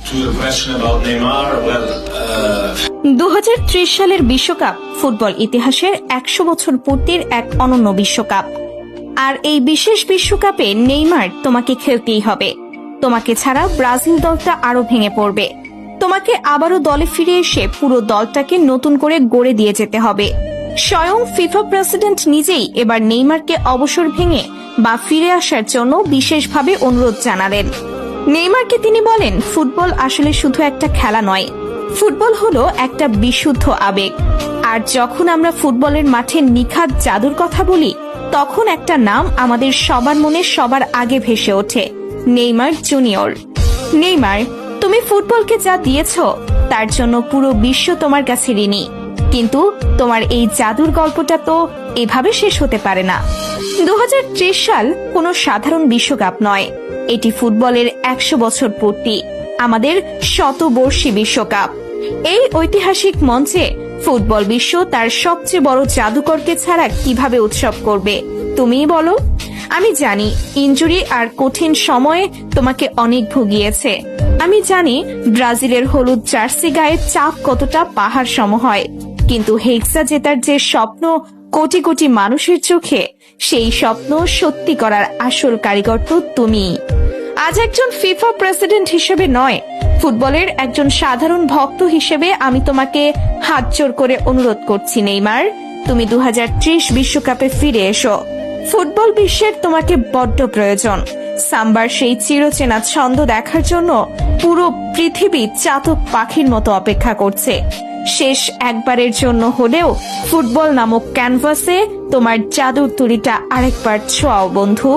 To the question about Neymar, 2030 সালের বিশ্বকাপ football ইতিহাসের 100 বছর পূর্তির এক অনন্য বিশ্বকাপ। আর এই বিশেষ বিশ্বকাপে নেইমার তোমাকে খেলতেই হবে। তোমাকে ছাড়া ব্রাজিল দলটা আরো ভেঙে পড়বে। তোমাকে আবারও দলে ফিরে এসে পুরো দলটাকে নতুন করে গড়ে দিয়ে যেতে হবে। স্বয়ং ফিফা প্রেসিডেন্ট নিজেই এবার নেইমারকে অবসর ভেঙে বা ফিরে আসার জন্য বিশেষভাবে অনুরোধ জানালেন। নেইমারকে তিনি বলেন, ফুটবল আসলে শুধু একটা খেলা নয়, ফুটবল হলো একটা বিশুদ্ধ আবেগ। আর যখন আমরা ফুটবলের মাঠে নিখাত জাদুর কথা বলি, তখন একটা নাম আমাদের সবার মনে সবার আগে ভেসে ওঠে, নেইমার জুনিয়র। নেইমার, তুমি ফুটবলকে যা দিয়েছ তার জন্য পুরো বিশ্ব তোমার কাছে ঋণী। কিন্তু তোমার এই জাদুর গল্পটা তো এভাবে শেষ হতে পারে না। 2030 সাল কোনো সাধারণ বিশ্বকাপ নয়, এটি ফুটবলের 100 বছর পূর্তি, আমাদের শতবর্ষী বিশ্বকাপ। এই ঐতিহাসিক মঞ্চে ফুটবল বিশ্ব তার সবচেয়ে বড় জাদুকরকে ছাড়া কিভাবে উৎসব করবে তুমিই বলো। আমি জানি ইনজুরি আর কঠিন সময়ে তোমাকে অনেক ভুগিয়েছে। আমি জানি ব্রাজিলের হলুদ জার্সি গায়ে চাপ কতটা পাহাড় সম হয়, কিন্তু হেক্সা জেতার যে স্বপ্ন কোটি কোটি মানুষের চোখে, সেই স্বপ্ন সত্যি করার আসল কারিগর তো তুমিই। আজ একজন ফিফা প্রেসিডেন্ট হিসেবে নয়, ফুটবলের একজন সাধারণ ভক্ত হিসেবে আমি তোমাকে হাত জোড় করে অনুরোধ করছি, নেইমার, তুমি 2030 বিশ্বকাপে ফিরে এসো। ফুটবল বিশ্বের তোমাকে বড্ড প্রয়োজন। সাম্বার সেই চিরচেনা ছন্দ দেখার জন্য পুরো পৃথিবী চাতক পাখির মতো অপেক্ষা করছে। শেষ একবারের জন্য হলেও ফুটবল নামক ক্যানভাসে তোমার জাদুর তুলিটা আরেকবার ছোঁয়াও বন্ধু।